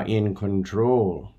in control.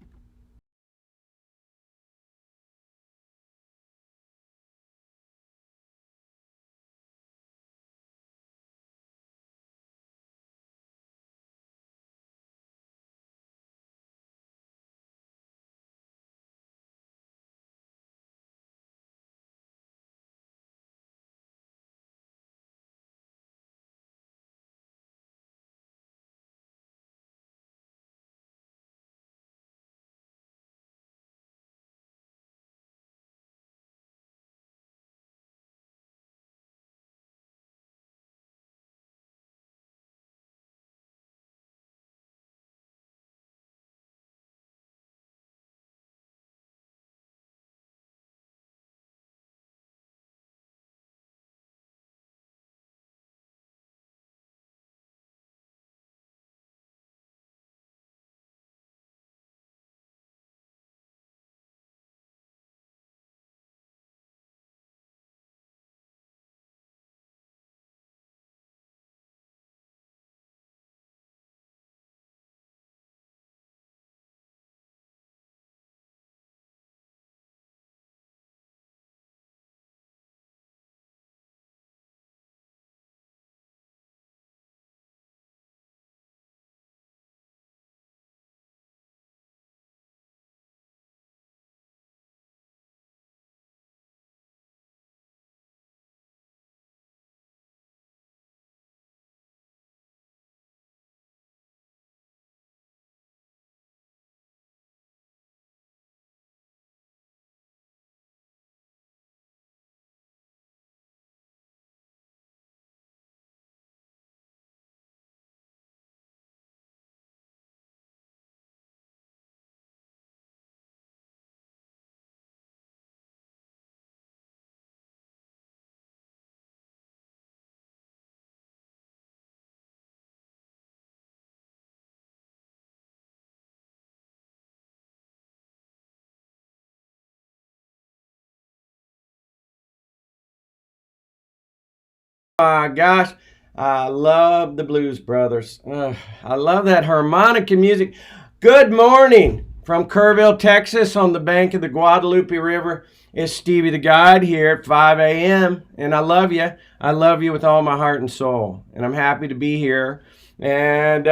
My gosh, I love the Blues Brothers. I love that harmonica music. Good morning from Kerrville, Texas, on the bank of the Guadalupe River. It's Stevie the Guide here at 5 a.m. And I love you. I love you with all my heart and soul. And I'm happy to be here. And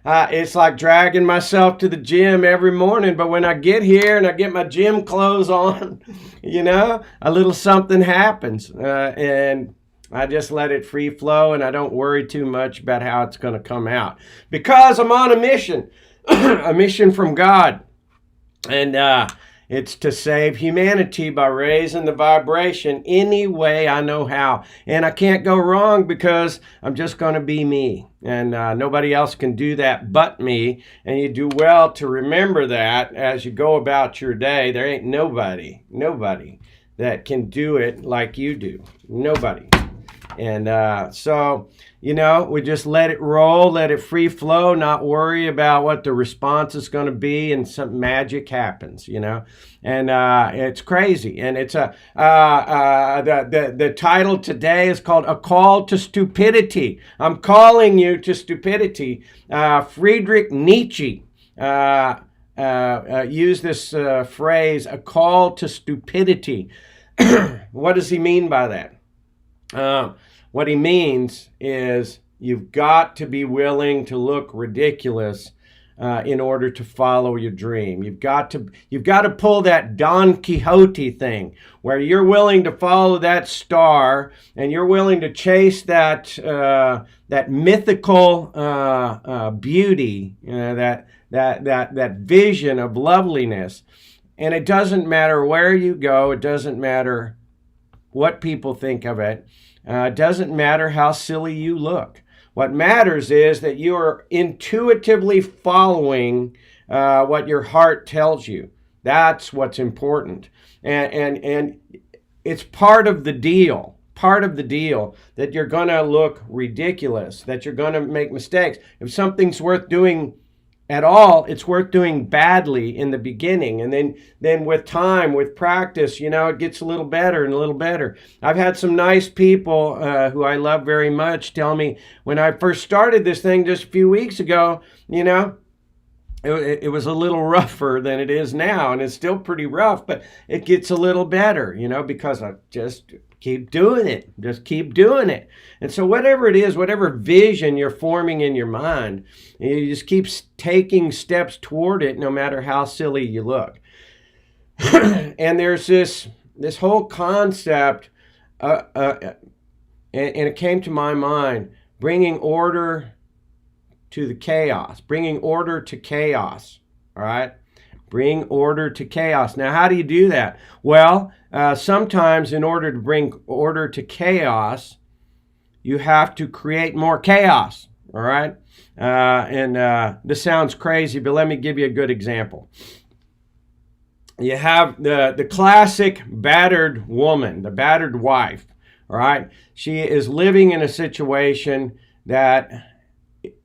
it's like dragging myself to the gym every morning. But when I get here and I get my gym clothes on, a little something happens. And I just let it free flow, and I don't worry too much about how it's going to come out, because I'm on a mission, a mission from God. And it's to save humanity by raising the vibration any way I know how. And I can't go wrong, because I'm just going to be me. And nobody else can do that but me. And you do well to remember that as you go about your day. There ain't nobody that can do it like you do. Nobody. And so, we just let it roll, let it free flow, not worry about what the response is going to be, and some magic happens, And it's crazy. And it's the title today is called A Call to Stupidity. I'm calling you to stupidity. Friedrich Nietzsche used this phrase, a call to stupidity. What does he mean by that? What he means is you've got to be willing to look ridiculous in order to follow your dream. You've got to pull that Don Quixote thing, where you're willing to follow that star, and you're willing to chase that mythical beauty, that vision of loveliness. And it doesn't matter where you go. It doesn't matter what people think of it. It doesn't matter how silly you look. What matters is that you are intuitively following what your heart tells you. That's what's important. And it's part of the deal. Part of the deal that you're going to look ridiculous, that you're going to make mistakes. If something's worth doing at all, it's worth doing badly in the beginning, and then with time, with practice, it gets a little better and a little better. I've had some nice people who I love very much tell me, when I first started this thing just a few weeks ago, it was a little rougher than it is now, and it's still pretty rough, but it gets a little better, because I just keep doing it. Just keep doing it. And so whatever it is, whatever vision you're forming in your mind, you just keep taking steps toward it, no matter how silly you look. And there's this whole concept, and it came to my mind, bringing order to the chaos, bringing order to chaos, all right? Bring order to chaos. Now, how do you do that? Well, sometimes in order to bring order to chaos, you have to create more chaos, all right? This sounds crazy, but let me give you a good example. You have the classic battered woman, the battered wife, all right? She is living in a situation that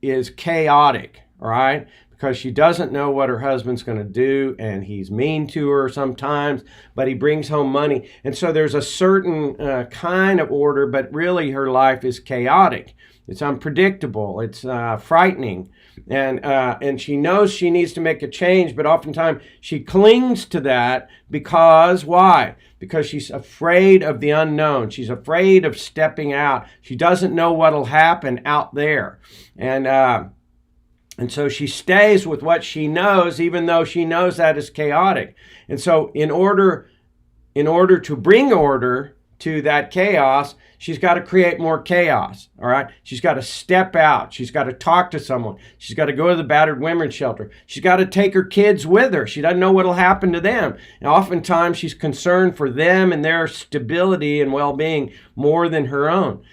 is chaotic, all right? Because she doesn't know what her husband's going to do, and he's mean to her sometimes, but he brings home money. And so there's a certain kind of order, but really her life is chaotic. It's unpredictable. It's frightening. And she knows she needs to make a change, but oftentimes she clings to that because, why? Because she's afraid of the unknown. She's afraid of stepping out. She doesn't know what'll happen out there. And so she stays with what she knows, even though she knows that is chaotic. And so in order to bring order to that chaos, she's got to create more chaos, all right? She's got to step out. She's got to talk to someone. She's got to go to the battered women's shelter. She's got to take her kids with her. She doesn't know what will happen to them. And oftentimes she's concerned for them and their stability and well-being more than her own.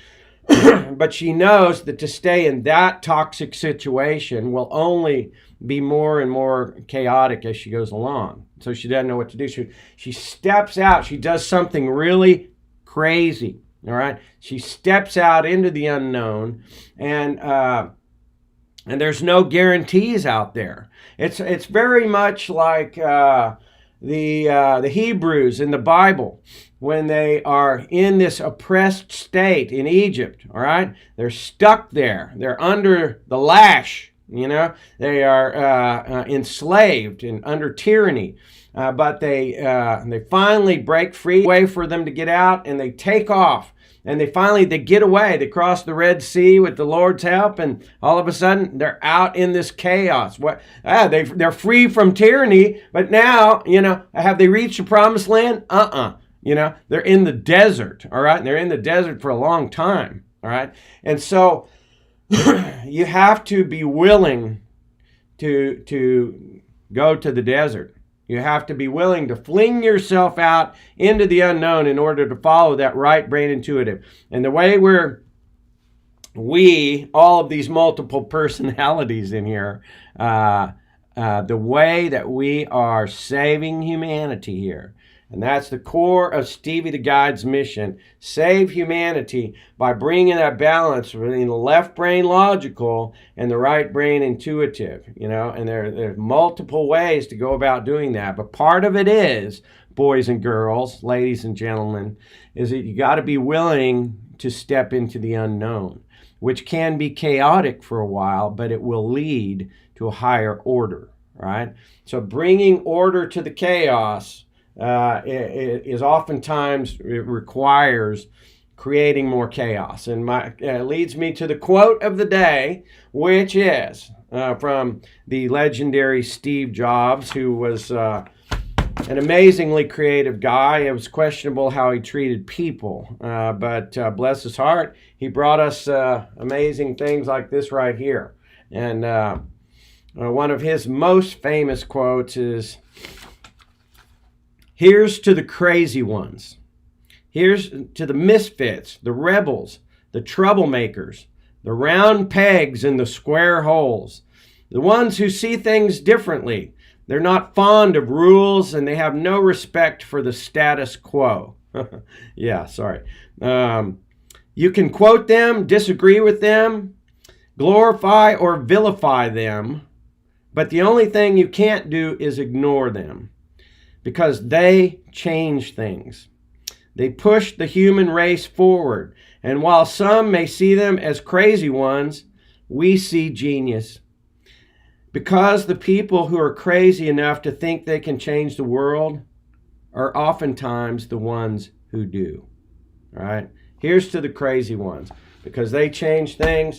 But she knows that to stay in that toxic situation will only be more and more chaotic as she goes along. So she doesn't know what to do. She steps out. She does something really crazy. All right. She steps out into the unknown, and there's no guarantees out there. It's very much like the Hebrews in the Bible. When they are in this oppressed state in Egypt, all right? They're stuck there. They're under the lash, They are enslaved and under tyranny. But they finally break free, way for them to get out, and they take off. And they get away. They cross the Red Sea with the Lord's help, and all of a sudden they're out in this chaos. They're free from tyranny, but now, have they reached the promised land? They're in the desert, all right? They're in the desert for a long time, all right? And so you have to be willing to go to the desert. You have to be willing to fling yourself out into the unknown in order to follow that right brain intuitive. And the way all of these multiple personalities in here, the way that we are saving humanity here, and that's the core of Stevie the Guide's mission. Save humanity by bringing that balance between the left brain logical and the right brain intuitive, and there's multiple ways to go about doing that. But part of it is, boys and girls, ladies and gentlemen, is that you got to be willing to step into the unknown, which can be chaotic for a while, but it will lead to a higher order, right? So bringing order to the chaos it oftentimes it requires creating more chaos, and leads me to the quote of the day, which is from the legendary Steve Jobs, who was an amazingly creative guy. It was questionable how he treated people, but bless his heart, he brought us amazing things like this right here. And one of his most famous quotes is, "Here's to the crazy ones. Here's to the misfits, the rebels, the troublemakers, the round pegs in the square holes, the ones who see things differently. They're not fond of rules, and they have no respect for the status quo." Yeah, sorry. You can quote them, disagree with them, glorify or vilify them, but the only thing you can't do is ignore them, because they change things. They push the human race forward. And while some may see them as crazy ones, we see genius. Because the people who are crazy enough to think they can change the world are oftentimes the ones who do. All right? Here's to the crazy ones, because they change things,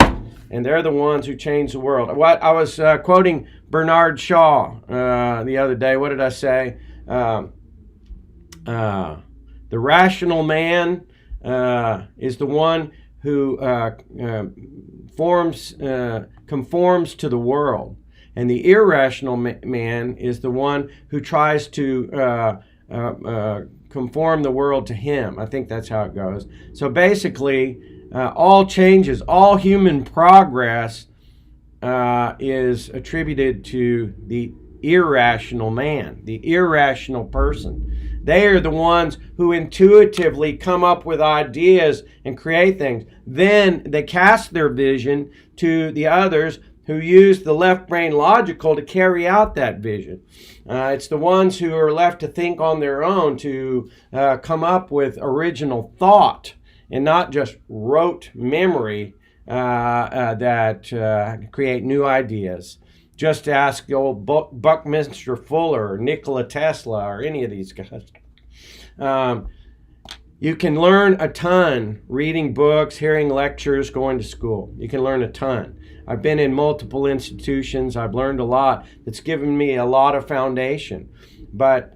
and they're the ones who change the world. What I was quoting Bernard Shaw the other day. What did I say? The rational man is the one who conforms to the world. And the irrational man is the one who tries to conform the world to him. I think that's how it goes. So basically, all changes, all human progress is attributed to the irrational man, the irrational person. They are the ones who intuitively come up with ideas and create things. Then they cast their vision to the others who use the left brain logical to carry out that vision. It's the ones who are left to think on their own, to come up with original thought and not just rote memory that create new ideas. Just ask the old Buckminster Fuller or Nikola Tesla or any of these guys. You can learn a ton reading books, hearing lectures, going to school. You can learn a ton. I've been in multiple institutions. I've learned a lot. It's given me a lot of foundation. But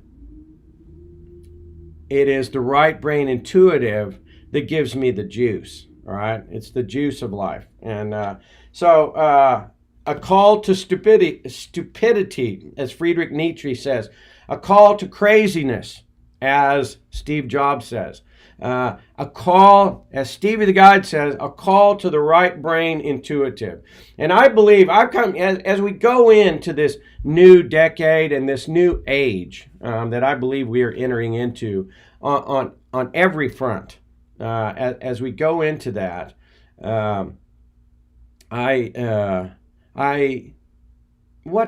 it is the right brain intuitive that gives me the juice. All right? It's the juice of life. And so a call to stupidity, as Friedrich Nietzsche says. A call to craziness, as Steve Jobs says. A call, as Stevie the Guide says, a call to the right brain intuitive. And I believe, as we go into this new decade and this new age that I believe we are entering into on every front, as we go into that, what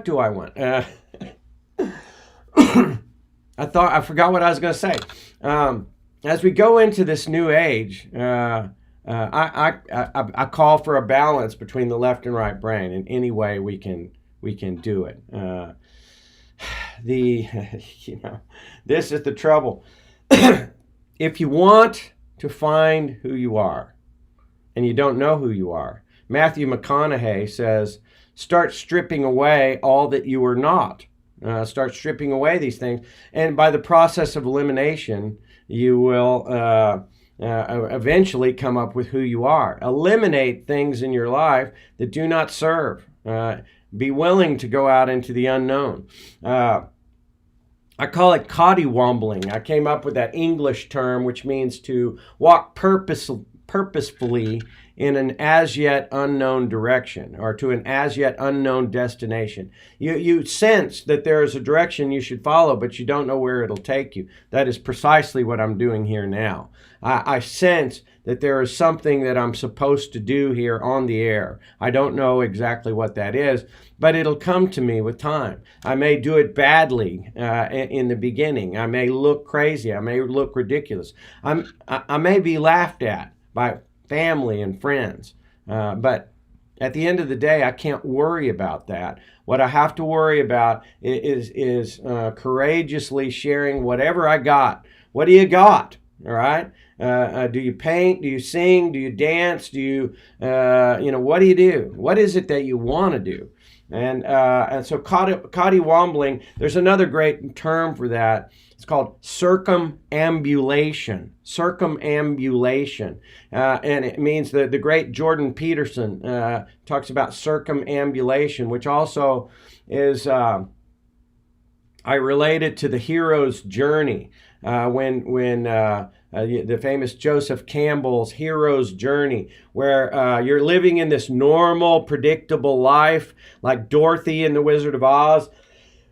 do I want? I forgot what I was going to say. As we go into this new age, I call for a balance between the left and right brain in any way we can do it. This is the trouble. If you want to find who you are, and you don't know who you are, Matthew McConaughey says, start stripping away all that you are not. Start stripping away these things, and by the process of elimination, you will eventually come up with who you are. Eliminate things in your life that do not serve. Be willing to go out into the unknown. I call it coddywombling. I came up with that English term, which means to walk purposefully in an as yet unknown direction, or to an as yet unknown destination. You sense that there is a direction you should follow, but you don't know where it'll take you. That is precisely what I'm doing here now. I sense that there is something that I'm supposed to do here on the air. I don't know exactly what that is, but it'll come to me with time. I may do it badly in the beginning. I may look crazy. I may look ridiculous. I may be laughed at by family and friends. But at the end of the day, I can't worry about that. What I have to worry about is courageously sharing whatever I got. What do you got? All right? Do you paint? Do you sing? Do you dance? Do you, what do you do? What is it that you want to do? And so coddywombling, there's another great term for that. It's called circumambulation. Circumambulation. And it means that the great Jordan Peterson talks about circumambulation, which also is, I relate it to the hero's journey. When the famous Joseph Campbell's hero's journey, where you're living in this normal, predictable life, like Dorothy in The Wizard of Oz,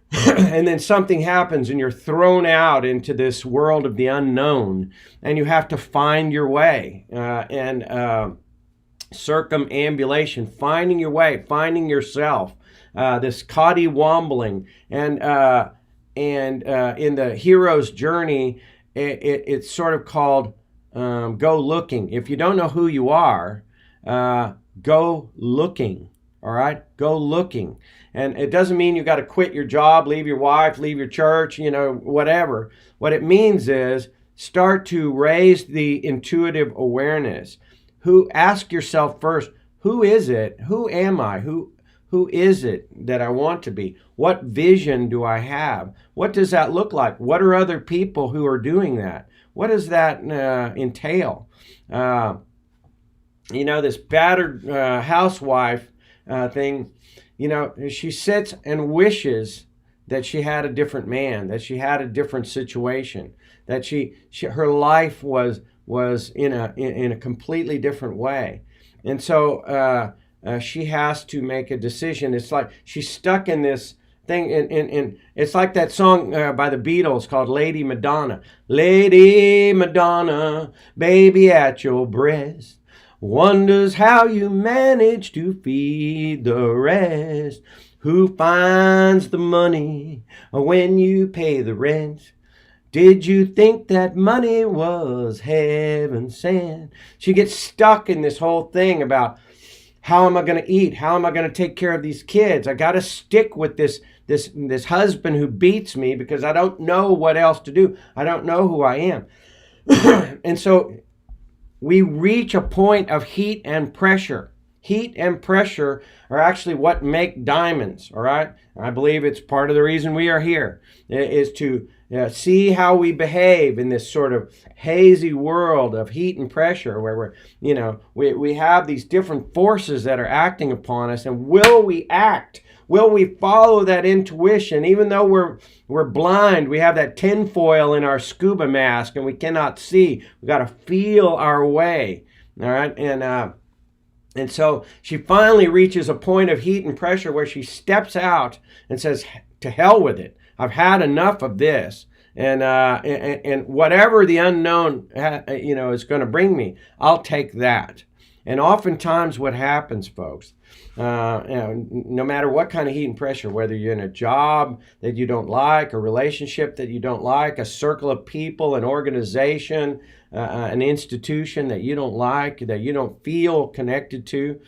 and then something happens and you're thrown out into this world of the unknown, and you have to find your way. Circumambulation, finding your way, finding yourself, this coddywombling, and in the hero's journey, it's sort of called go looking. If you don't know who you are, go looking. all right? Go looking. And it doesn't mean you got to quit your job, leave your wife, leave your church, whatever. What it means is start to raise the intuitive awareness. Ask yourself first, who is it? Who am I? Who is it that I want to be? What vision do I have? What does that look like? What are other people who are doing that? What does that entail? This battered housewife thing, she sits and wishes that she had a different man, that she had a different situation, that her life was in a completely different way. And so she has to make a decision. It's like she's stuck in this thing, and it's like that song by the Beatles called Lady Madonna. Lady Madonna, baby at your breast, wonders how you manage to feed the rest. Who finds the money when you pay the rent? Did you think that money was heaven sent? She gets stuck in this whole thing about, how am I going to eat? How am I going to take care of these kids? I got to stick with this husband who beats me because I don't know what else to do. I don't know who I am. And so we reach a point of heat and pressure. Heat and pressure are actually what make diamonds, all right? I believe it's part of the reason we are here, is to see how we behave in this sort of hazy world of heat and pressure where we have these different forces that are acting upon us. And will we act? Will we follow that intuition? Even though we're blind, we have that tinfoil in our scuba mask and we cannot see. We've got to feel our way, all right? And so she finally reaches a point of heat and pressure where she steps out and says, to hell with it. I've had enough of this. And whatever the unknown, is going to bring me, I'll take that. And oftentimes what happens, folks, no matter what kind of heat and pressure, whether you're in a job that you don't like, a relationship that you don't like, a circle of people, an organization, an institution that you don't like, that you don't feel connected to,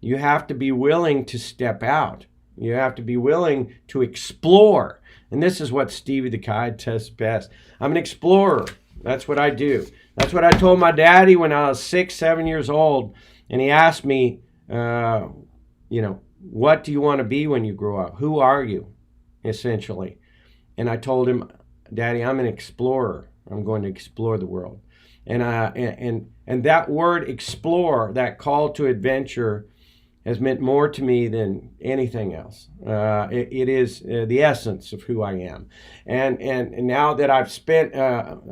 you have to be willing to step out. You have to be willing to explore. And this is what Stevie the Guide does best. I'm an explorer. That's what I do. That's what I told my daddy when I was 6, 7 years old. And he asked me, what do you want to be when you grow up? Who are you, essentially? And I told him, Daddy, I'm an explorer. I'm going to explore the world. And that word explore, that call to adventure, has meant more to me than anything else. It is the essence of who I am. And now that I've spent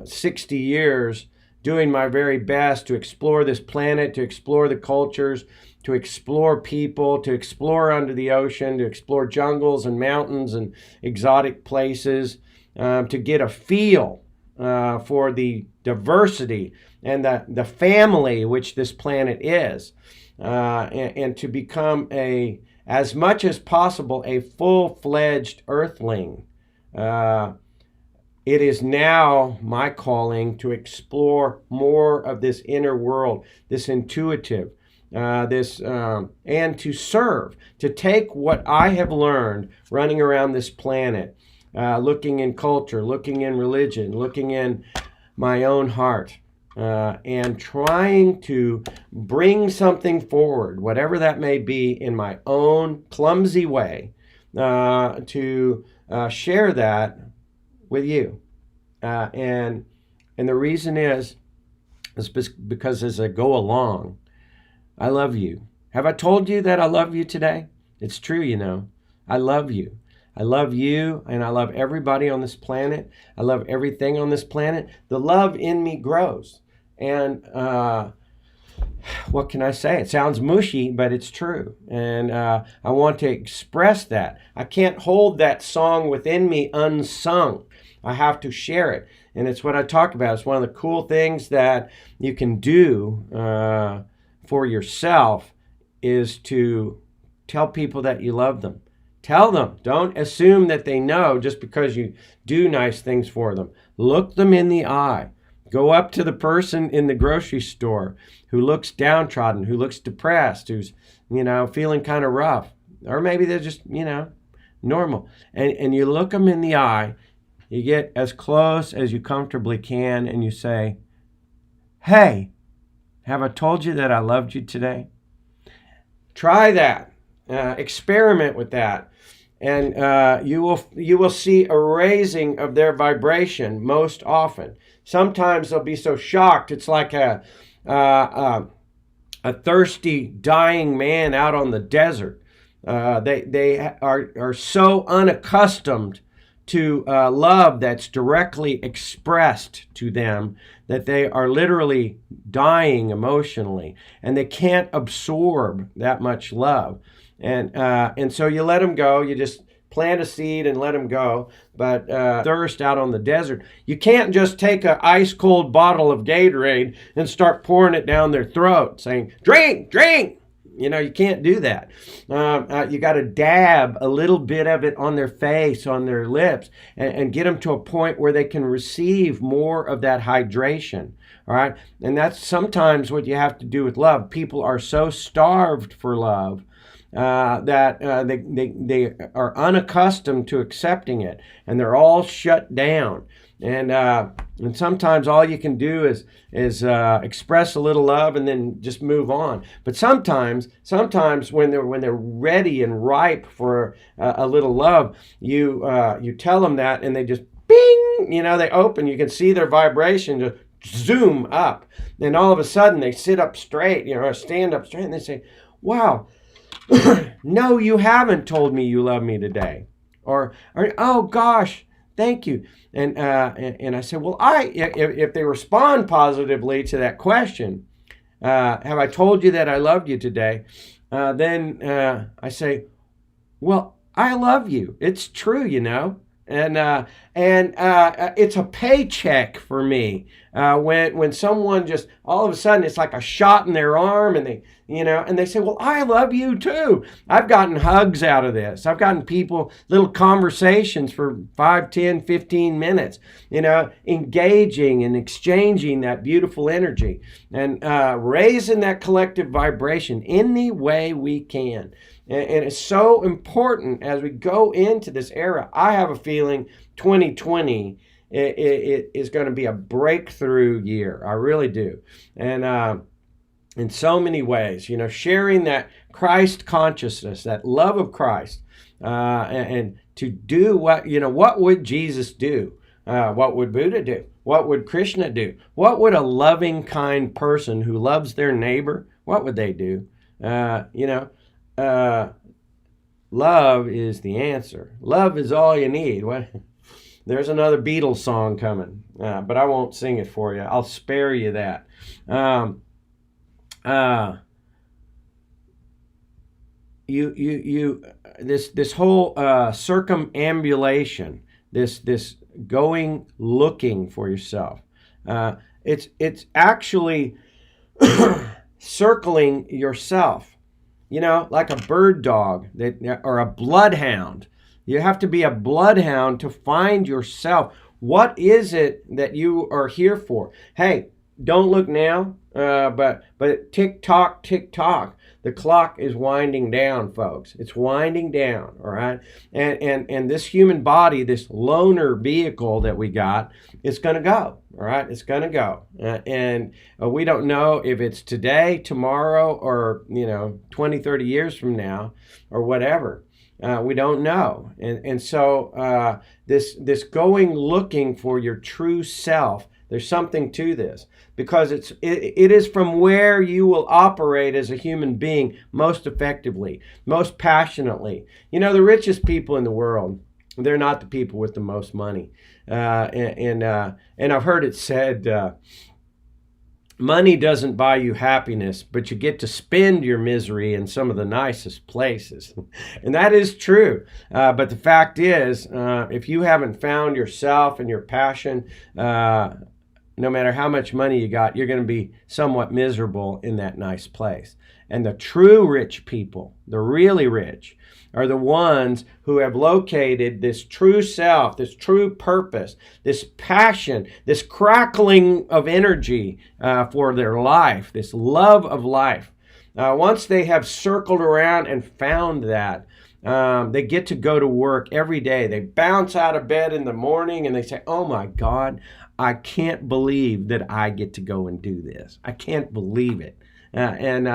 60 years doing my very best to explore this planet, to explore the cultures, to explore people, to explore under the ocean, to explore jungles and mountains and exotic places, to get a feel for the diversity and the family which this planet is, and to become as much as possible, a full-fledged earthling. It is now my calling to explore more of this inner world, this intuitive, and to serve, to take what I have learned running around this planet, looking in culture, looking in religion, looking in my own heart, and trying to bring something forward, whatever that may be, in my own clumsy way, to share that with you. And the reason is because as I go along, I love you. Have I told you that I love you today? It's true, I love you. I love you, and I love everybody on this planet. I love everything on this planet. The love in me grows. And what can I say? It sounds mushy, but it's true. And I want to express that. I can't hold that song within me unsung. I have to share it. And it's what I talk about. It's one of the cool things that you can do for yourself is to tell people that you love them. Tell them. Don't assume that they know just because you do nice things for them. Look them in the eye. Go up to the person in the grocery store who looks downtrodden, who looks depressed, who's, feeling kind of rough. or maybe they're just, normal. And you look them in the eye, you get as close as you comfortably can, and you say, hey, have I told you that I loved you today? Try that. Experiment with that. And you will see a raising of their vibration most often. Sometimes they'll be so shocked, it's like a thirsty, dying man out on the desert. They are so unaccustomed to love that's directly expressed to them that they are literally dying emotionally, and they can't absorb that much love. And so you let them go. You just plant a seed and let them go. But thirst out on the desert, you can't just take an ice cold bottle of Gatorade and start pouring it down their throat saying, drink, drink. You can't do that. You got to dab a little bit of it on their face, on their lips, and get them to a point where they can receive more of that hydration. All right. And that's sometimes what you have to do with love. People are so starved for love that they are unaccustomed to accepting it, and they're all shut down. And sometimes all you can do is express a little love and then just move on. But sometimes when they're ready and ripe for a little love, you tell them that, and they just bing, they open. You can see their vibration just zoom up, and all of a sudden they sit up straight, or stand up straight, and they say, "Wow, no, you haven't told me you love me today," or "Oh gosh, thank you." And I said, well, if they respond positively to that question, have I told you that I loved you today? Then I say, well, I love you. It's true, and it's a paycheck for me when someone just all of a sudden it's like a shot in their arm, and they say, well, I love you too. I've gotten hugs out of this. I've gotten people little conversations for 5, 10, 15 minutes, engaging and exchanging that beautiful energy and raising that collective vibration any way we can. And it's so important as we go into this era. I have a feeling 2020 it is going to be a breakthrough year. I really do. And in so many ways, sharing that Christ consciousness, that love of Christ, and to do what would Jesus do? What would Buddha do? What would Krishna do? What would a loving, kind person who loves their neighbor, what would they do? Love is the answer. Love is all you need. There's another Beatles song coming, but I won't sing it for you. I'll spare you that. This whole circumambulation, this going looking for yourself. It's actually circling yourself. Like a bird dog or a bloodhound. You have to be a bloodhound to find yourself. What is it that you are here for? Hey, don't look now, but tick tock, tick tock. The clock is winding down, folks. It's winding down, all right? And this human body, this loner vehicle that we got, it's going to go, all right? It's going to go. And we don't know if it's today, tomorrow, or, 20, 30 years from now, or whatever. We don't know. And so this going looking for your true self, there's something to this, because it is from where you will operate as a human being most effectively, most passionately. The richest people in the world, they're not the people with the most money. And I've heard it said, money doesn't buy you happiness, but you get to spend your misery in some of the nicest places. And that is true. But the fact is, if you haven't found yourself and your passion, no matter how much money you got, you're going to be somewhat miserable in that nice place. And the true rich people, the really rich, are the ones who have located this true self, this true purpose, this passion, this crackling of energy for their life, this love of life. Once they have circled around and found that, they get to go to work every day. They bounce out of bed in the morning and they say, oh my God, I can't believe that I get to go and do this. I can't believe it. And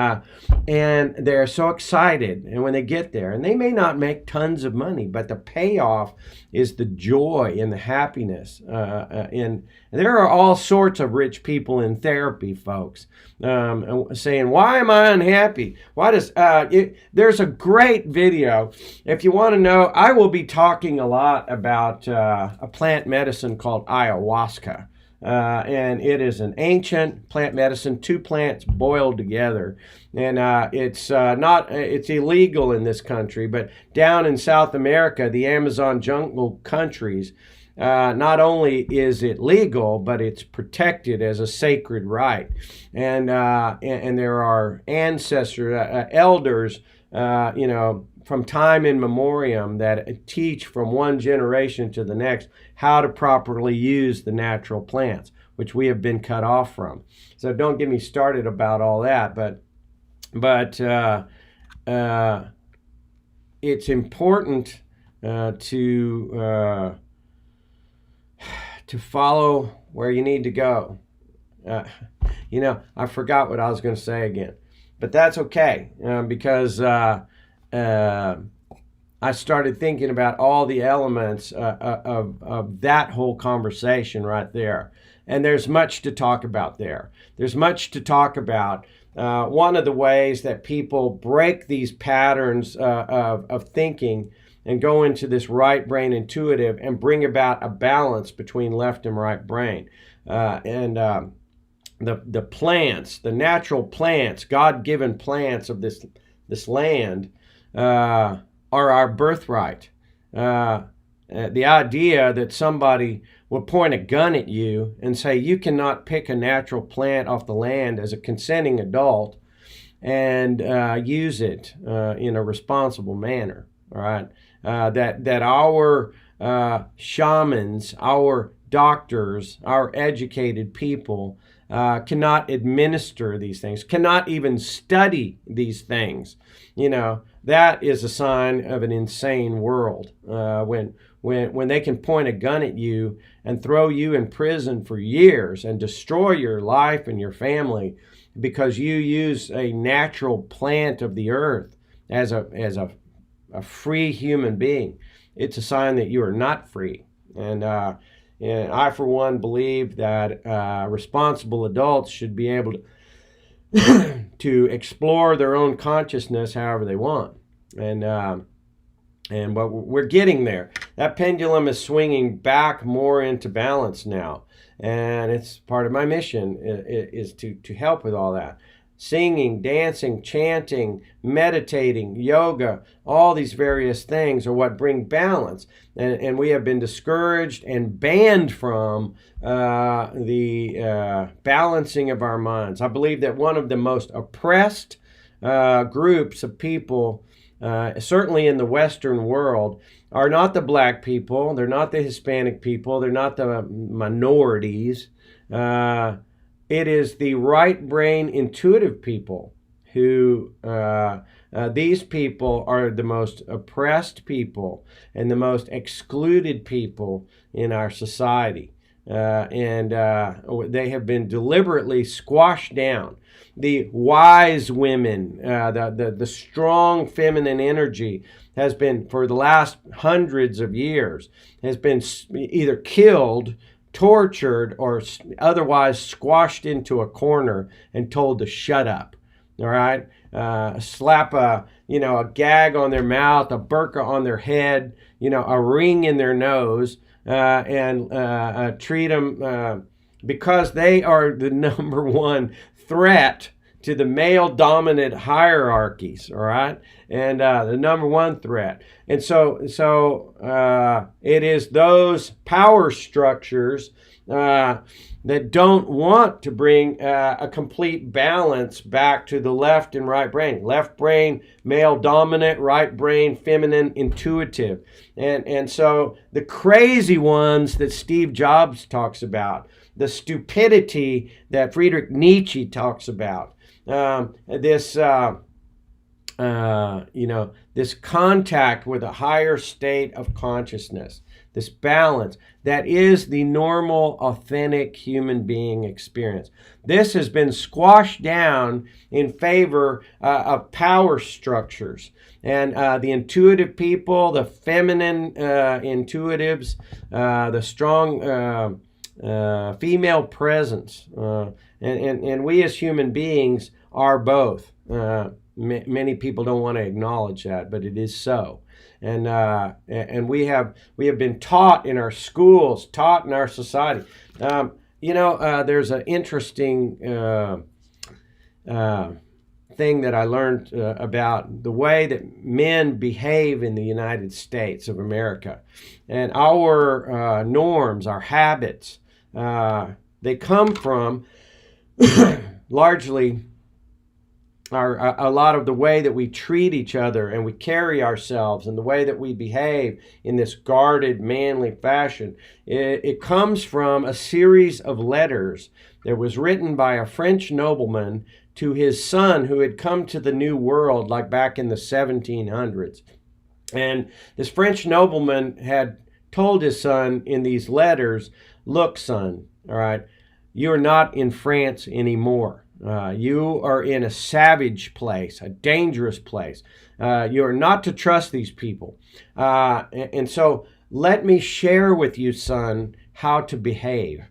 they're so excited, and when they get there, and they may not make tons of money, but the payoff is the joy and the happiness. And there are all sorts of rich people in therapy, folks, saying, why am I unhappy? There's a great video. If you want to know, I will be talking a lot about a plant medicine called ayahuasca. And it is an ancient plant medicine, 2 plants boiled together. And it's illegal in this country, but down in South America, the Amazon jungle countries, not only is it legal, but it's protected as a sacred right. And there are ancestors, elders, from time in memoriam that teach from one generation to the next how to properly use the natural plants, which we have been cut off from. So don't get me started about all that, but it's important to follow where you need to go. I forgot what I was going to say again, but that's okay, because I started thinking about all the elements of that whole conversation right there. And there's much to talk about there. There's much to talk about. One of the ways that people break these patterns of thinking and go into this right brain intuitive and bring about a balance between left and right brain. The plants, the natural plants, God-given plants of this land, are our birthright. The idea that somebody will point a gun at you and say you cannot pick a natural plant off the land as a consenting adult and use it in a responsible manner. All right, that our shamans, our doctors, our educated people cannot administer these things, cannot even study these things. That is a sign of an insane world. When they can point a gun at you and throw you in prison for years and destroy your life and your family because you use a natural plant of the earth as a free human being, it's a sign that you are not free. And I, for one, believe that responsible adults should be able to explore their own consciousness however they want. But we're getting there. That pendulum is swinging back more into balance now. And it's part of my mission is to help with all that. Singing, dancing, chanting, meditating, yoga, all these various things are what bring balance. And we have been discouraged and banned from the balancing of our minds. I believe that one of the most oppressed groups of people, certainly in the Western world, are not the black people, they're not the Hispanic people, they're not the minorities. It is the right brain intuitive people who, these people are the most oppressed people and the most excluded people in our society. They have been deliberately squashed down. The wise women, the strong feminine energy has been, for the last hundreds of years, has been either killed, tortured, or otherwise squashed into a corner and told to shut up. All right, slap a gag on their mouth, a burqa on their head, a ring in their nose, and treat them because they are the number one threat to the male dominant hierarchies. All right, and the number one threat. And so it is those power structures that don't want to bring a complete balance back to the left and right brain. Left brain, male dominant, right brain, feminine, intuitive. And so the crazy ones that Steve Jobs talks about, the stupidity that Friedrich Nietzsche talks about, this this contact with a higher state of consciousness, this balance that is the normal, authentic human being experience. This has been squashed down in favor of power structures. And the intuitive people, the feminine intuitives, the strong female presence, and we as human beings are both. Many people don't want to acknowledge that, but it is so. And we have been taught in our schools, taught in our society. There's an interesting thing that I learned about the way that men behave in the United States of America, and our norms, our habits. They come from largely a lot of the way that we treat each other and we carry ourselves and the way that we behave in this guarded, manly fashion. It comes from a series of letters that was written by a French nobleman to his son who had come to the New World like back in the 1700s. And this French nobleman had told his son in these letters, look, son, all right, you're not in France anymore. You are in a savage place, a dangerous place. You're not to trust these people. And so let me share with you, son, how to behave.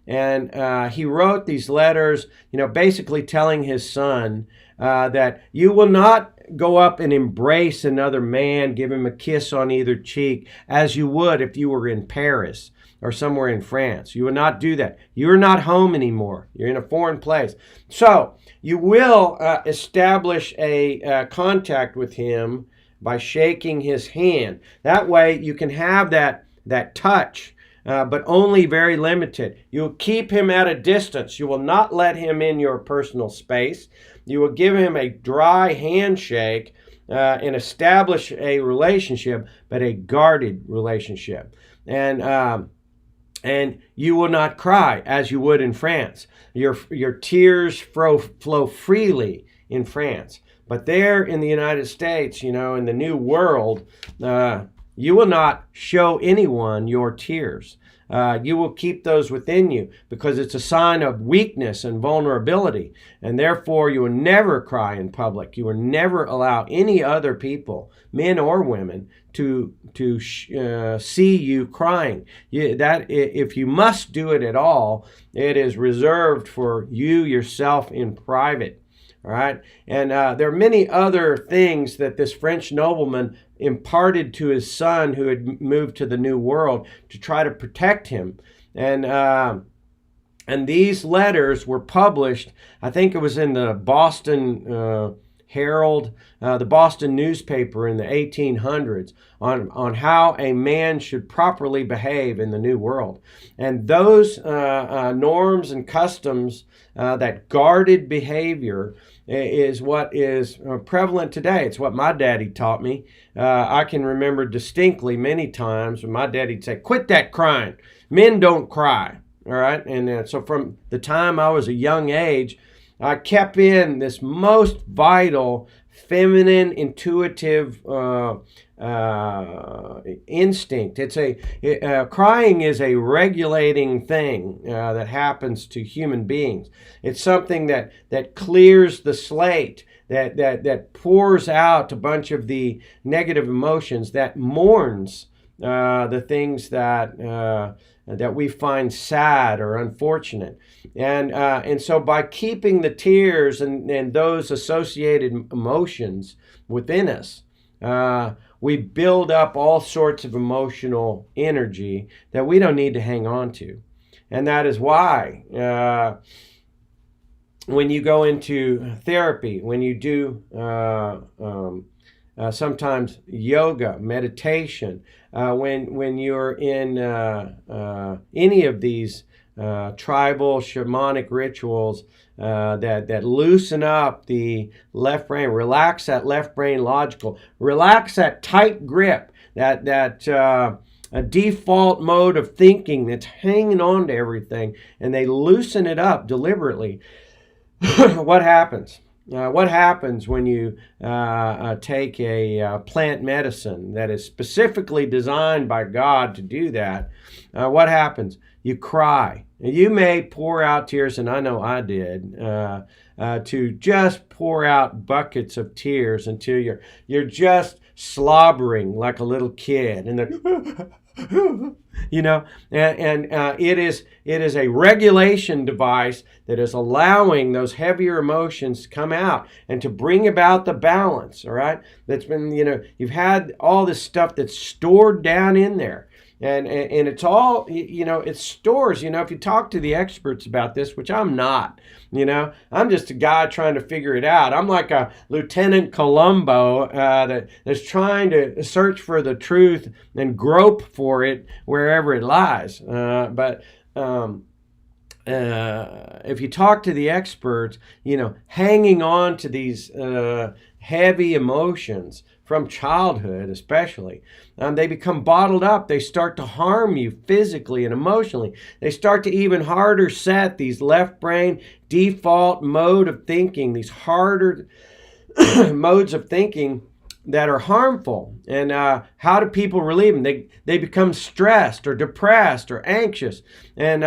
And he wrote these letters, basically telling his son that you will not go up and embrace another man, give him a kiss on either cheek, as you would if you were in Paris or somewhere in France. You will not do that. You're not home anymore. You're in a foreign place. So you will establish a contact with him by shaking his hand. That way you can have that touch, but only very limited. You'll keep him at a distance. You will not let him in your personal space. You will give him a dry handshake and establish a relationship, but a guarded relationship. And you will not cry as you would in France. Your tears flow freely in France. But there in the United States, in the New World, you will not show anyone your tears. You will keep those within you because it's a sign of weakness and vulnerability. And therefore, you will never cry in public. You will never allow any other people, men or women, to see you crying. If you must do it at all, it is reserved for you yourself in private. All right. And there are many other things that this French nobleman imparted to his son who had moved to the New World to try to protect him. And these letters were published, I think it was in the Boston Herald, the Boston newspaper in the 1800s, on how a man should properly behave in the New World. And those norms and customs, that guarded behavior, is what is prevalent today. It's what my daddy taught me. I can remember distinctly many times when my daddy'd say, quit that crying. Men don't cry. All right. And so from the time I was a young age, I kept in this most vital, feminine, intuitive instinct. Crying is a regulating thing that happens to human beings. It's something that clears the slate, that pours out a bunch of the negative emotions, that mourns the things that we find sad or unfortunate. And so by keeping the tears and those associated emotions within us, we build up all sorts of emotional energy that we don't need to hang on to. And that is why when you go into therapy, when you do sometimes yoga, meditation, when you're in any of these tribal shamanic rituals that loosen up the left brain, relax that left brain logical, relax that tight grip, that a default mode of thinking that's hanging on to everything, and they loosen it up deliberately. What happens? What happens when you take a plant medicine that is specifically designed by God to do that? What happens? You cry. You may pour out tears, and I know I did, to just pour out buckets of tears until you're just slobbering like a little kid, and then you know, and it is a regulation device that is allowing those heavier emotions to come out and to bring about the balance. All right, that's been, you've had all this stuff that's stored down in there. And it's all, it stores, if you talk to the experts about this, which I'm not, I'm just a guy trying to figure it out. I'm like a Lieutenant Columbo that's trying to search for the truth and grope for it wherever it lies. But if you talk to the experts, hanging on to these heavy emotions from childhood especially, they become bottled up. They start to harm you physically and emotionally. They start to even harder set these left brain default mode of thinking, these harder modes of thinking that are harmful. And how do people relieve them? They become stressed or depressed or anxious, and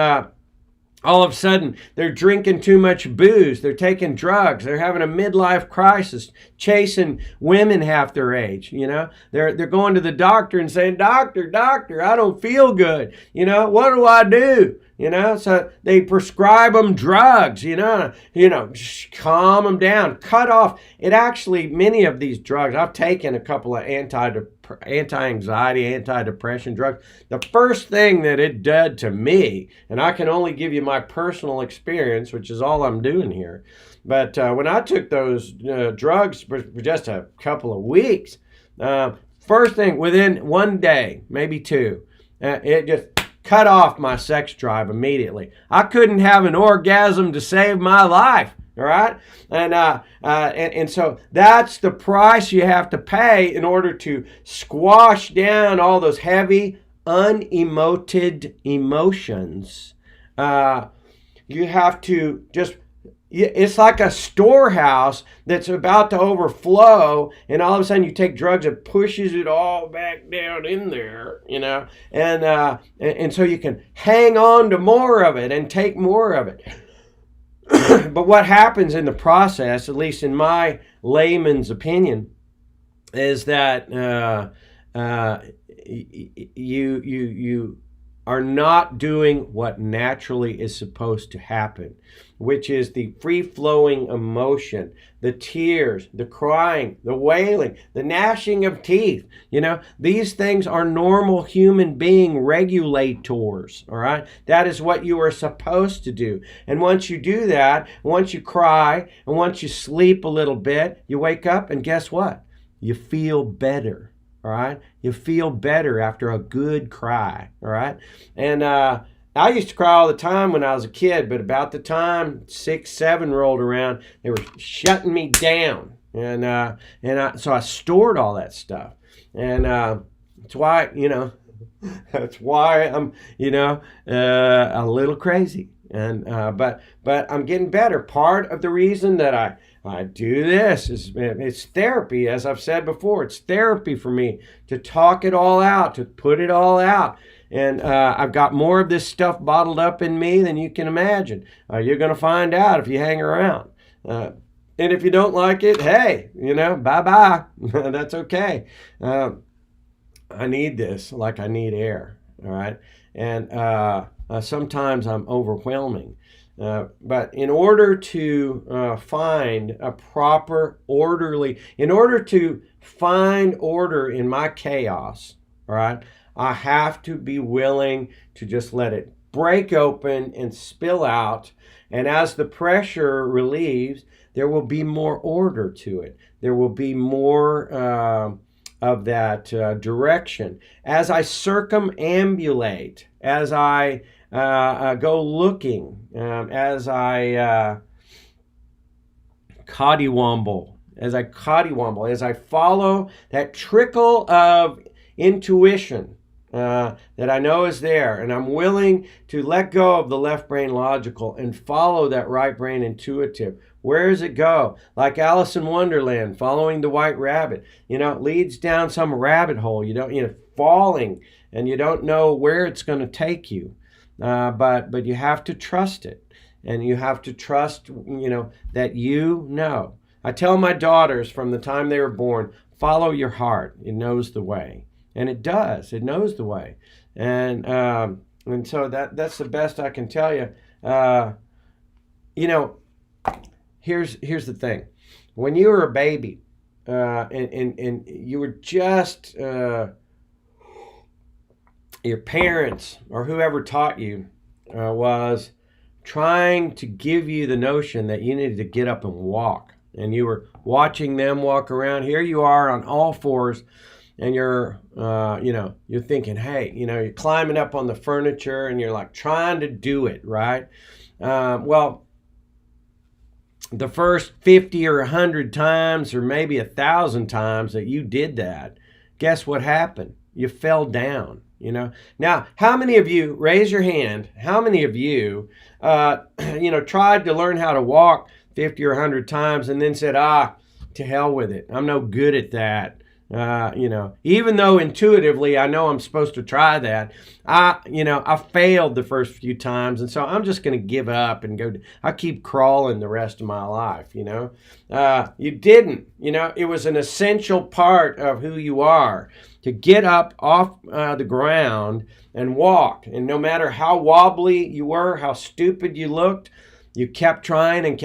all of a sudden, they're drinking too much booze. They're taking drugs. They're having a midlife crisis, chasing women half their age. They're going to the doctor and saying, "Doctor, I don't feel good. What do I do?" So they prescribe them drugs. Calm them down, cut off. It actually, many of these drugs, I've taken a couple of anti-anxiety, anti-depression drugs. The first thing that it did to me, and I can only give you my personal experience, which is all I'm doing here, but when I took those drugs for just a couple of weeks, first thing, within one day, maybe two, it just cut off my sex drive immediately. I couldn't have an orgasm to save my life. All right, and so that's the price you have to pay in order to squash down all those heavy, unemoted emotions. You have to just. It's like a storehouse that's about to overflow, and all of a sudden you take drugs that pushes it all back down in there, and so you can hang on to more of it and take more of it. But what happens in the process, at least in my layman's opinion, is that you are not doing what naturally is supposed to happen, which is the free-flowing emotion, the tears, the crying, the wailing, the gnashing of teeth. These things are normal human being regulators, all right? That is what you are supposed to do. And once you do that, once you cry, and once you sleep a little bit, you wake up, and guess what? You feel better. All right, you feel better after a good cry. All right, and I used to cry all the time when I was a kid, but about the time 6, 7 rolled around, they were shutting me down, so I stored all that stuff, and that's why that's why I'm a little crazy, and but I'm getting better. Part of the reason that I do this it's therapy, as I've said before. It's therapy for me to talk it all out, to put it all out. And I've got more of this stuff bottled up in me than you can imagine. You're going to find out if you hang around. And if you don't like it, hey, bye-bye. That's okay. I need this like I need air, all right? And sometimes I'm overwhelming. But in order to find a proper, in order to find order in my chaos, all right, I have to be willing to just let it break open and spill out. And as the pressure relieves, there will be more order to it. There will be more of that direction. As I circumambulate, as I go looking, as I cottywomble, as I follow that trickle of intuition, that I know is there, and I'm willing to let go of the left brain logical and follow that right brain intuitive. Where does it go? Like Alice in Wonderland, following the white rabbit. It leads down some rabbit hole. Falling, and you don't know where it's going to take you. But you have to trust it, and you have to trust, that I tell my daughters from the time they were born, follow your heart. It knows the way. And it does. It knows the way. And so that's the best I can tell you. Here's the thing. When you were a baby, and you were just your parents or whoever taught you was trying to give you the notion that you needed to get up and walk. And you were watching them walk around. Here you are on all fours. And you're thinking, hey, you're climbing up on the furniture and you're like trying to do it, right? Well, the first 50 or 100 times or maybe 1,000 times that you did that, guess what happened? You fell down, Now, how many of you, raise your hand, how many of you, tried to learn how to walk 50 or 100 times and then said, to hell with it. I'm no good at that. Even though intuitively I know I'm supposed to try that, I failed the first few times, and so I'm just going to give up and I keep crawling the rest of my life. You didn't. It was an essential part of who you are to get up off the ground and walk. And no matter how wobbly you were, how stupid you looked, you kept trying, and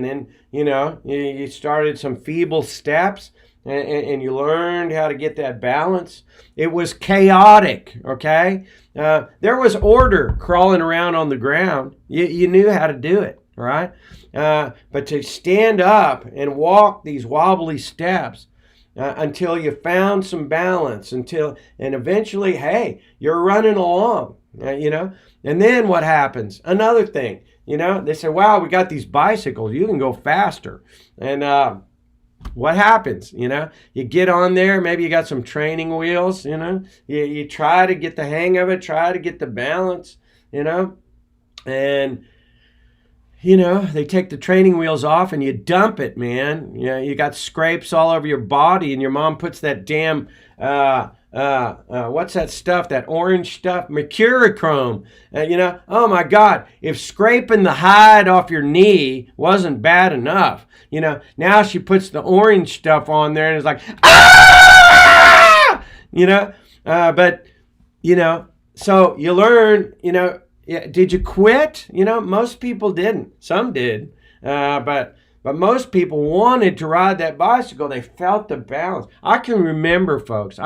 then you started some feeble steps. And you learned how to get that balance. It was chaotic, okay? There was order crawling around on the ground. You knew how to do it, right? But to stand up and walk these wobbly steps until you found some balance, and eventually, hey, you're running along, And then what happens? Another thing, they say, wow, we got these bicycles. You can go faster. And what happens? You get on there, maybe you got some training wheels, you try to get the hang of it, try to get the balance, and they take the training wheels off and you dump it, man. You got scrapes all over your body, and your mom puts that damn what's that stuff, that orange stuff, mercurochrome. Oh my God, if scraping the hide off your knee wasn't bad enough, now she puts the orange stuff on there and it's like, so you learn, did you quit? Most people didn't. Some did, but most people wanted to ride that bicycle. They felt the balance. I can remember, folks,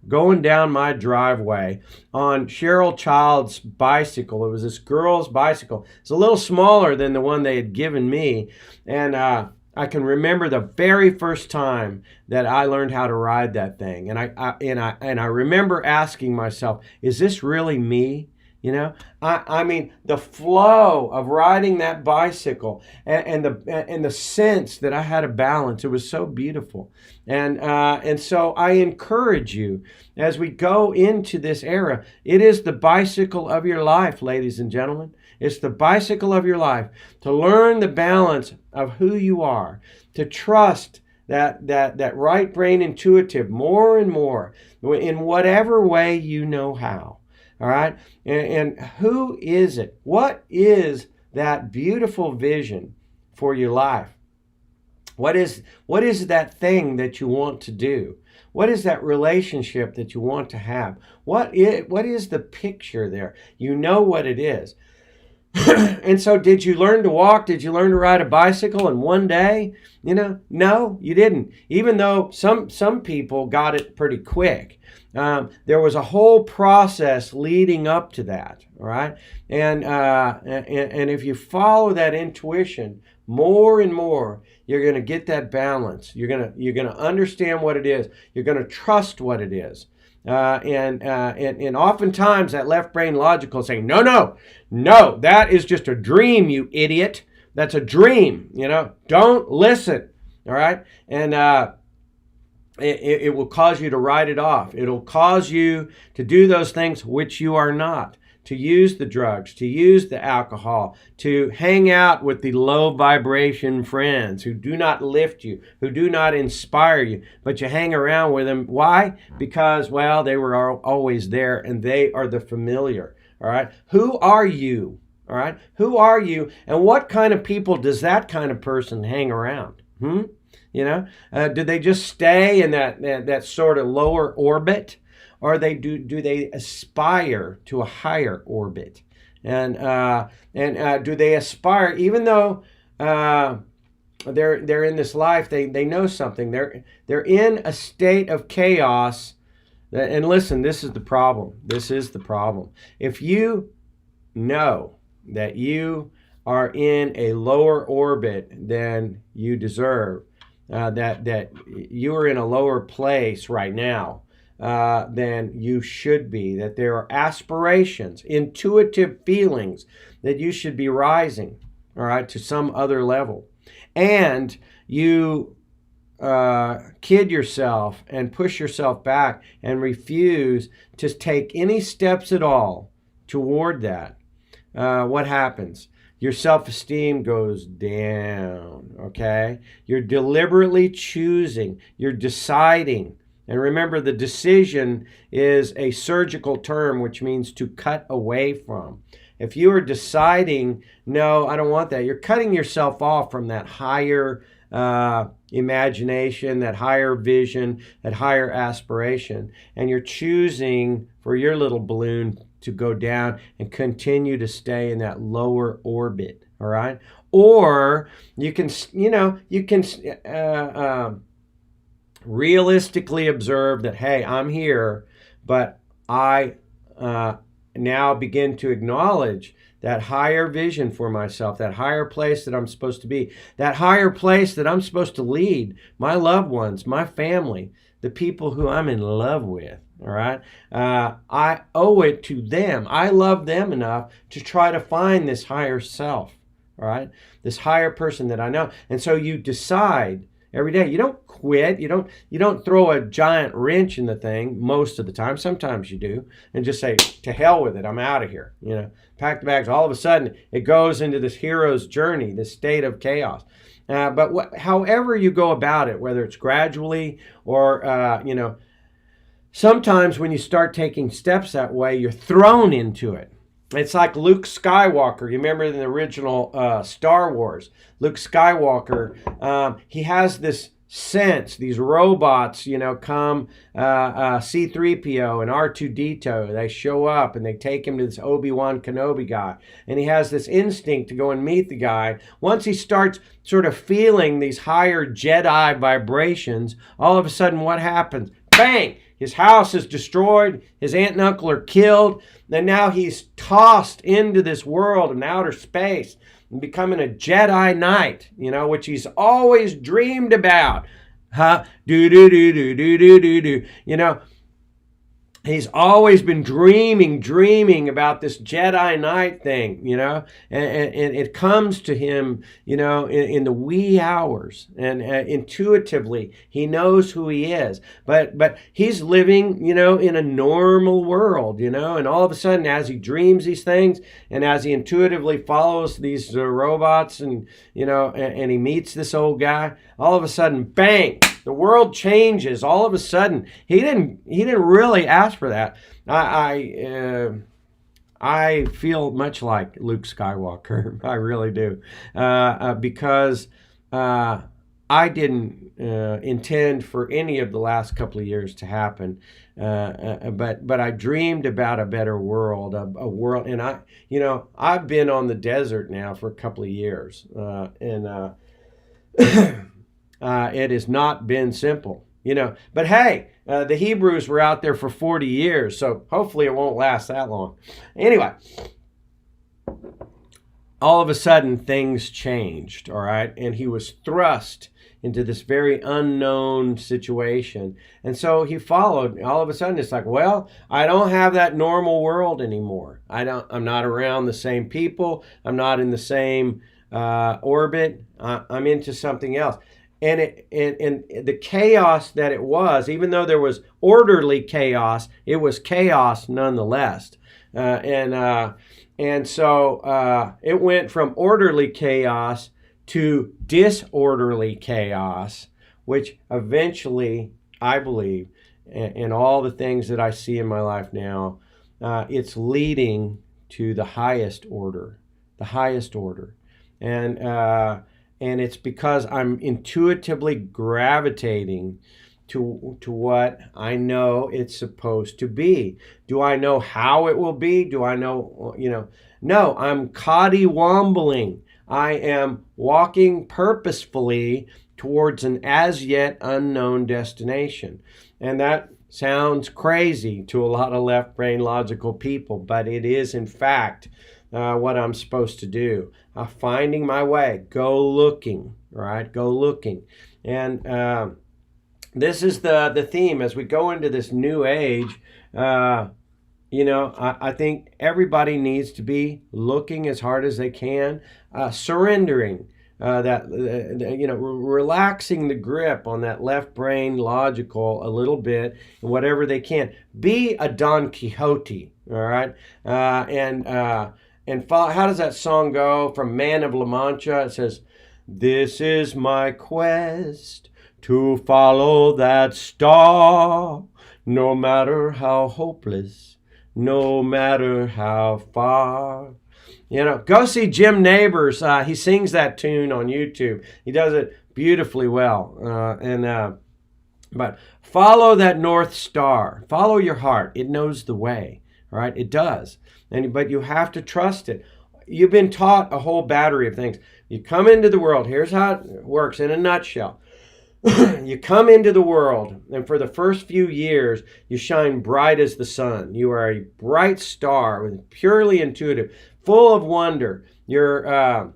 going down my driveway on Cheryl Child's bicycle. It was this girl's bicycle. It's a little smaller than the one they had given me. And I can remember the very first time that I learned how to ride that thing. And I remember asking myself, is this really me? I mean, the flow of riding that bicycle and the sense that I had a balance, it was so beautiful. And so I encourage you, as we go into this era, it is the bicycle of your life, ladies and gentlemen. It's the bicycle of your life, to learn the balance of who you are, to trust that right brain intuitive more and more in whatever way you know how. All right. And who is it? What is that beautiful vision for your life? What is that thing that you want to do? What is that relationship that you want to have? What is the picture there? You know what it is. And so did you learn to walk? Did you learn to ride a bicycle in one day? No, you didn't. Even though some people got it pretty quick. There was a whole process leading up to that, all right? And if you follow that intuition more and more, you're going to get that balance. You're going to understand what it is. You're going to trust what it is. And oftentimes that left brain logical is saying, no, that is just a dream, you idiot. That's a dream, don't listen, all right? And it will cause you to write it off. It'll cause you to do those things which you are not, to use the drugs, to use the alcohol, to hang out with the low vibration friends who do not lift you, who do not inspire you, but you hang around with them. Why? Because, well, they were always there and they are the familiar. All right. Who are you? All right. Who are you? And what kind of people does that kind of person hang around? You know, do they just stay in that sort of lower orbit, or do they aspire to a higher orbit? And do they aspire, even though they're in this life, they know something. They're in a state of chaos. And listen, this is the problem. This is the problem. If you know that you are in a lower orbit than you deserve, that you are in a lower place right now than you should be, that there are aspirations, intuitive feelings that you should be rising, all right, to some other level. And you kid yourself and push yourself back and refuse to take any steps at all toward that. What happens? Your self-esteem goes down, okay? You're deliberately choosing, you're deciding. And remember, the decision is a surgical term, which means to cut away from. If you are deciding, no, I don't want that, you're cutting yourself off from that higher imagination, that higher vision, that higher aspiration. And you're choosing for your little balloon to go down and continue to stay in that lower orbit, all right? Or you can, realistically observe that, hey, I'm here, but I now begin to acknowledge that higher vision for myself, that higher place that I'm supposed to be, that higher place that I'm supposed to lead my loved ones, my family, the people who I'm in love with. All right. I owe it to them. I love them enough to try to find this higher self. All right. This higher person that I know. And so you decide every day. You don't quit. You don't throw a giant wrench in the thing most of the time. Sometimes you do, and just say, to hell with it. I'm out of here. You know, pack the bags. All of a sudden it goes into this hero's journey, this state of chaos. But however you go about it, whether it's gradually or, sometimes when you start taking steps that way, you're thrown into it. It's like Luke Skywalker. You remember in the original Star Wars, Luke Skywalker, he has this sense, these robots, come, C-3PO and R2-D2, they show up and they take him to this Obi-Wan Kenobi guy. And he has this instinct to go and meet the guy. Once he starts sort of feeling these higher Jedi vibrations, all of a sudden what happens? Bang! His house is destroyed. His aunt and uncle are killed. And now he's tossed into this world in outer space and becoming a Jedi Knight, which he's always dreamed about. Do. He's always been dreaming about this Jedi Knight thing, and it comes to him, in the wee hours, and intuitively he knows who he is, but he's living, in a normal world, and all of a sudden, as he dreams these things, and as he intuitively follows these robots, and and he meets this old guy, all of a sudden, bang! The world changes. All of a sudden, he didn't really ask for that. I feel much like Luke Skywalker. I really do, because I didn't intend for any of the last couple of years to happen. But I dreamed about a better world, a world, and I've been on the desert now for a couple of years, and. It has not been simple, But hey, the Hebrews were out there for 40 years, so hopefully it won't last that long. Anyway, all of a sudden things changed, all right? And he was thrust into this very unknown situation. And so he followed. All of a sudden it's like, well, I don't have that normal world anymore. I'm not around the same people. I'm not in the same orbit. I'm into something else. and the chaos that it was, even though there was orderly chaos, it was chaos nonetheless. And so it went from orderly chaos to disorderly chaos, which eventually, I believe, in all the things that I see in my life now, it's leading to the highest order, and it's because I'm intuitively gravitating to what I know it's supposed to be. Do I know how it will be? Do I know, No, I'm coddywombling. I am walking purposefully towards an as yet unknown destination. And that sounds crazy to a lot of left brain logical people, but it is in fact what I'm supposed to do. Finding my way, go looking, right? Go looking. And this is the theme as we go into this new age. I think everybody needs to be looking as hard as they can, surrendering, relaxing the grip on that left brain logical a little bit, whatever they can. Be a Don Quixote, all right? And follow, how does that song go from Man of La Mancha? It says, "This is my quest, to follow that star, no matter how hopeless, no matter how far." Go see Jim Neighbors. He sings that tune on YouTube. He does it beautifully well. But follow that North Star. Follow your heart. It knows the way, right? It does. But you have to trust it. You've been taught a whole battery of things. You come into the world. Here's how it works in a nutshell. You come into the world, and for the first few years, you shine bright as the sun. You are a bright star, purely intuitive, full of wonder. Your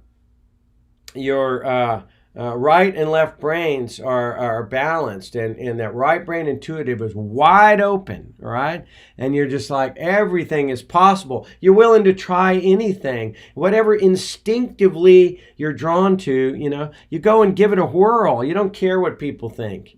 right and left brains are balanced, and that right brain intuitive is wide open, right? And you're just like, everything is possible. You're willing to try anything, whatever instinctively you're drawn to, you go and give it a whirl. You don't care what people think,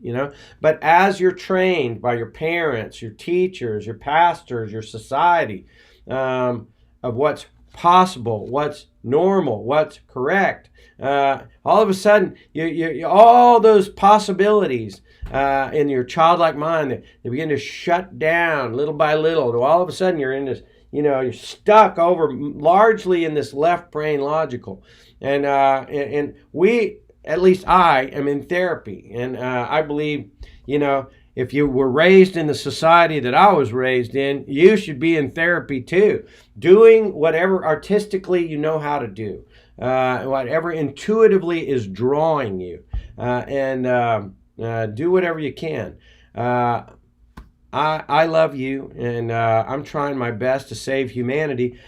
but as you're trained by your parents, your teachers, your pastors, your society, of what's possible, what's normal, what's correct, all of a sudden, you all those possibilities in your childlike mind, they begin to shut down little by little. All of a sudden, you're in this, you're stuck over largely in this left brain logical. And we, at least I, am in therapy. And I believe, if you were raised in the society that I was raised in, you should be in therapy too, doing whatever artistically you know how to do. Whatever intuitively is drawing you, and do whatever you can. I love you, and I'm trying my best to save humanity.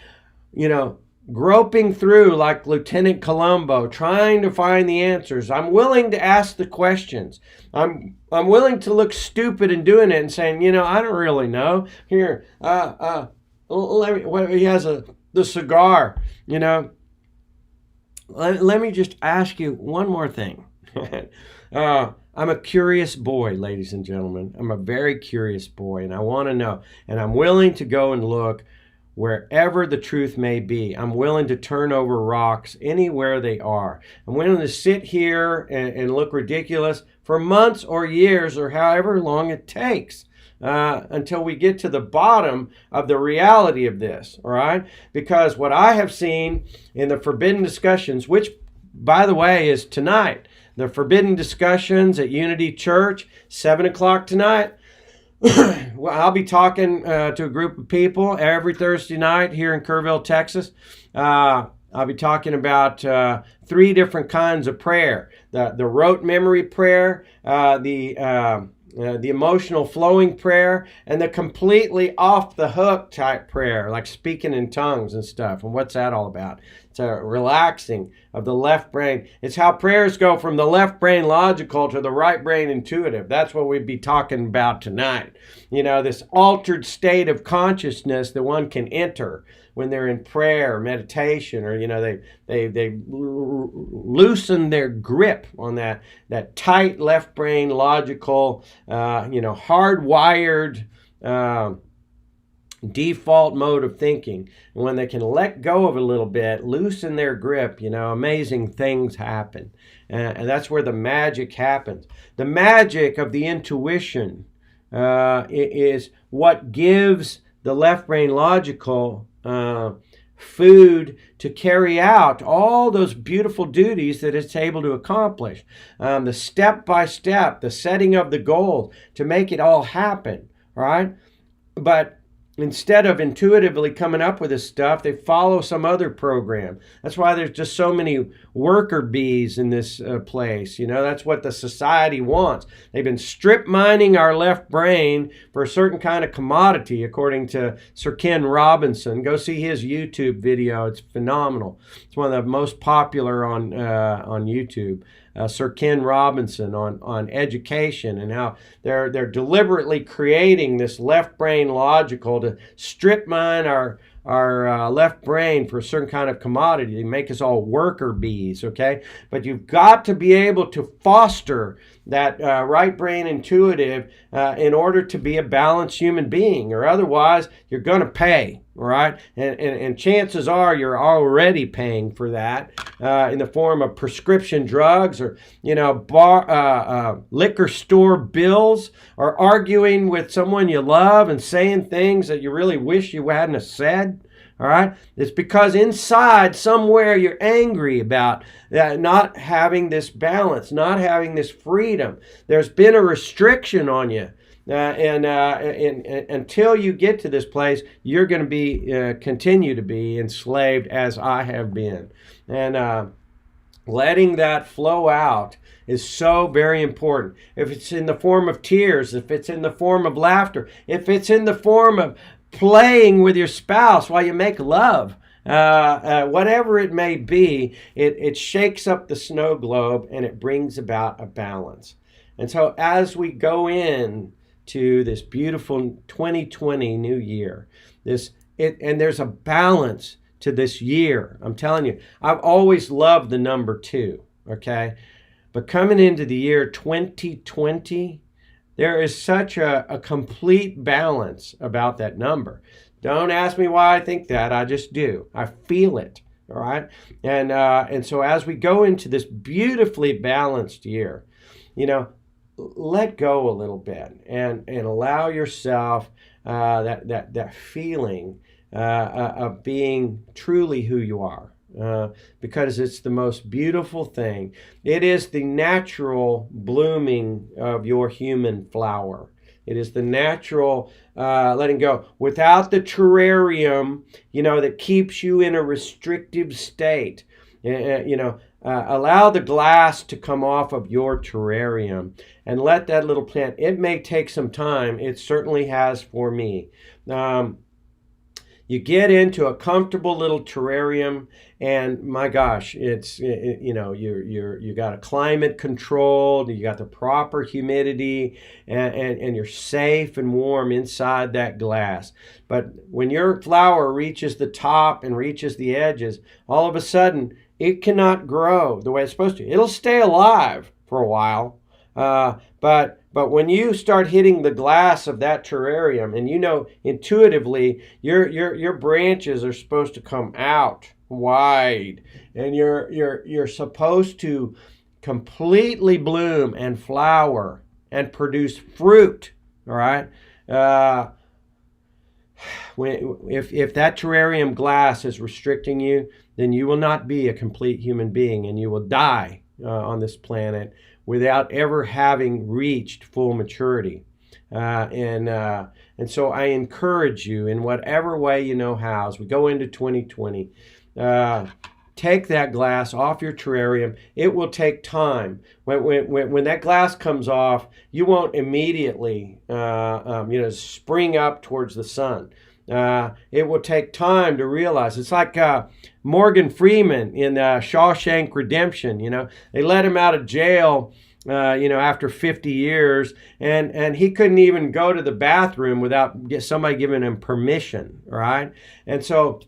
Groping through like Lieutenant Columbo, trying to find the answers. I'm willing to ask the questions. I'm willing to look stupid in doing it and saying, I don't really know. Here, let me. He has the cigar, Let me just ask you one more thing. I'm a curious boy, ladies and gentlemen. I'm a very curious boy, and I want to know. And I'm willing to go and look wherever the truth may be. I'm willing to turn over rocks anywhere they are. I'm willing to sit here and look ridiculous for months or years or however long it takes. Until we get to the bottom of the reality of this, all right? Because what I have seen in the Forbidden Discussions, which, by the way, is tonight, the Forbidden Discussions at Unity Church, 7 o'clock tonight. Well, I'll be talking to a group of people every Thursday night here in Kerrville, Texas. I'll be talking about 3 different kinds of prayer. The rote memory prayer, the emotional flowing prayer, and the completely off the hook type prayer, like speaking in tongues and stuff. And what's that all about? It's a relaxing of the left brain. It's how prayers go from the left brain logical to the right brain intuitive. That's what we'd be talking about tonight. This altered state of consciousness that one can enter when they're in prayer or meditation, or they loosen their grip on that tight left brain logical, hardwired default mode of thinking. And when they can let go of a little bit, loosen their grip, amazing things happen. And that's where the magic happens. The magic of the intuition is what gives the left brain logical food to carry out all those beautiful duties that it's able to accomplish. The step by step, the setting of the goal to make it all happen, right? But instead of intuitively coming up with this stuff, they follow some other program. That's why there's just so many worker bees in this place. That's what the society wants. They've been strip mining our left brain for a certain kind of commodity, according to Sir Ken Robinson. Go see his YouTube video. It's phenomenal. It's one of the most popular on YouTube. Sir Ken Robinson on education and how they're deliberately creating this left brain logical to strip mine our left brain for a certain kind of commodity. They make us all worker bees, okay? But you've got to be able to foster that right brain intuitive in order to be a balanced human being, or otherwise you're going to pay, right? And chances are you're already paying for that in the form of prescription drugs, or liquor store bills, or arguing with someone you love and saying things that you really wish you hadn't have said. All right? It's because inside somewhere you're angry about not having this balance, not having this freedom. There's been a restriction on you. And until you get to this place, you're going to be continue to be enslaved, as I have been. And letting that flow out is so very important. If it's in the form of tears, if it's in the form of laughter, if it's in the form of playing with your spouse while you make love, whatever it may be, it shakes up the snow globe and it brings about a balance. And so as we go in to this beautiful 2020 new year, and there's a balance to this year. I'm telling you, I've always loved the number 2, okay? But coming into the year 2020, there is such a complete balance about that number. Don't ask me why I think that. I just do. I feel it, all right? And so as we go into this beautifully balanced year, let go a little bit and allow yourself that feeling of being truly who you are. Because it's the most beautiful thing. It is the natural blooming of your human flower. It is the natural letting go. Without the terrarium, that keeps you in a restrictive state. Allow the glass to come off of your terrarium and let that little plant, it may take some time. It certainly has for me. You get into a comfortable little terrarium, and my gosh, you got a climate controlled, you got the proper humidity, and you're safe and warm inside that glass. But when your flower reaches the top and reaches the edges, all of a sudden it cannot grow the way it's supposed to. It'll stay alive for a while, but when you start hitting the glass of that terrarium, and intuitively your branches are supposed to come out wide, and you're supposed to completely bloom and flower and produce fruit. All right. If that terrarium glass is restricting you, then you will not be a complete human being, and you will die on this planet without ever having reached full maturity. And so I encourage you, in whatever way you know how, as we go into 2020, take that glass off your terrarium. It will take time. When that glass comes off, you won't immediately spring up towards the sun. It will take time to realize. It's like Morgan Freeman in Shawshank Redemption. You know, they let him out of jail, after 50 years, and he couldn't even go to the bathroom without somebody giving him permission, right? And so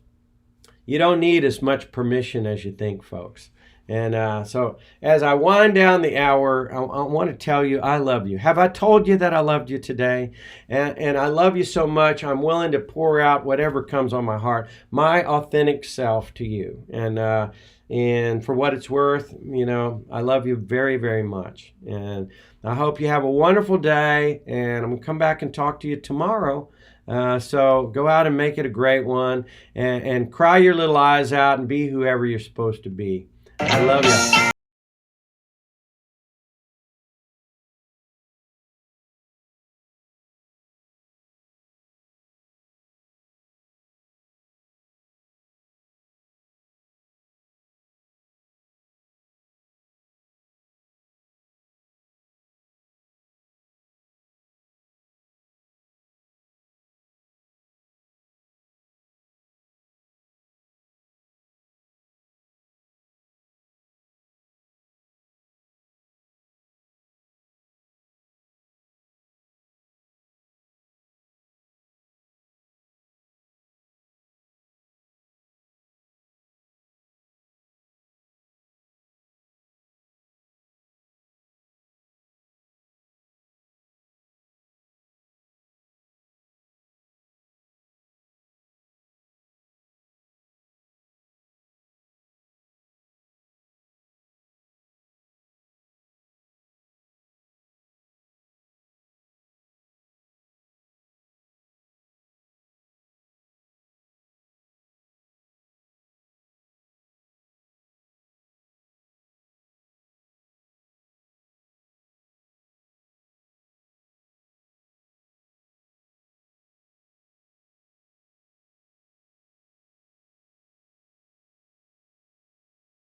you don't need as much permission as you think, folks. And so as I wind down the hour, I want to tell you I love you. Have I told you that I loved you today? And I love you so much, I'm willing to pour out whatever comes on my heart, my authentic self to you. And for what it's worth, I love you very, very much. And I hope you have a wonderful day. And I'm going to come back and talk to you tomorrow. So go out and make it a great one. And cry your little eyes out and be whoever you're supposed to be. I love you.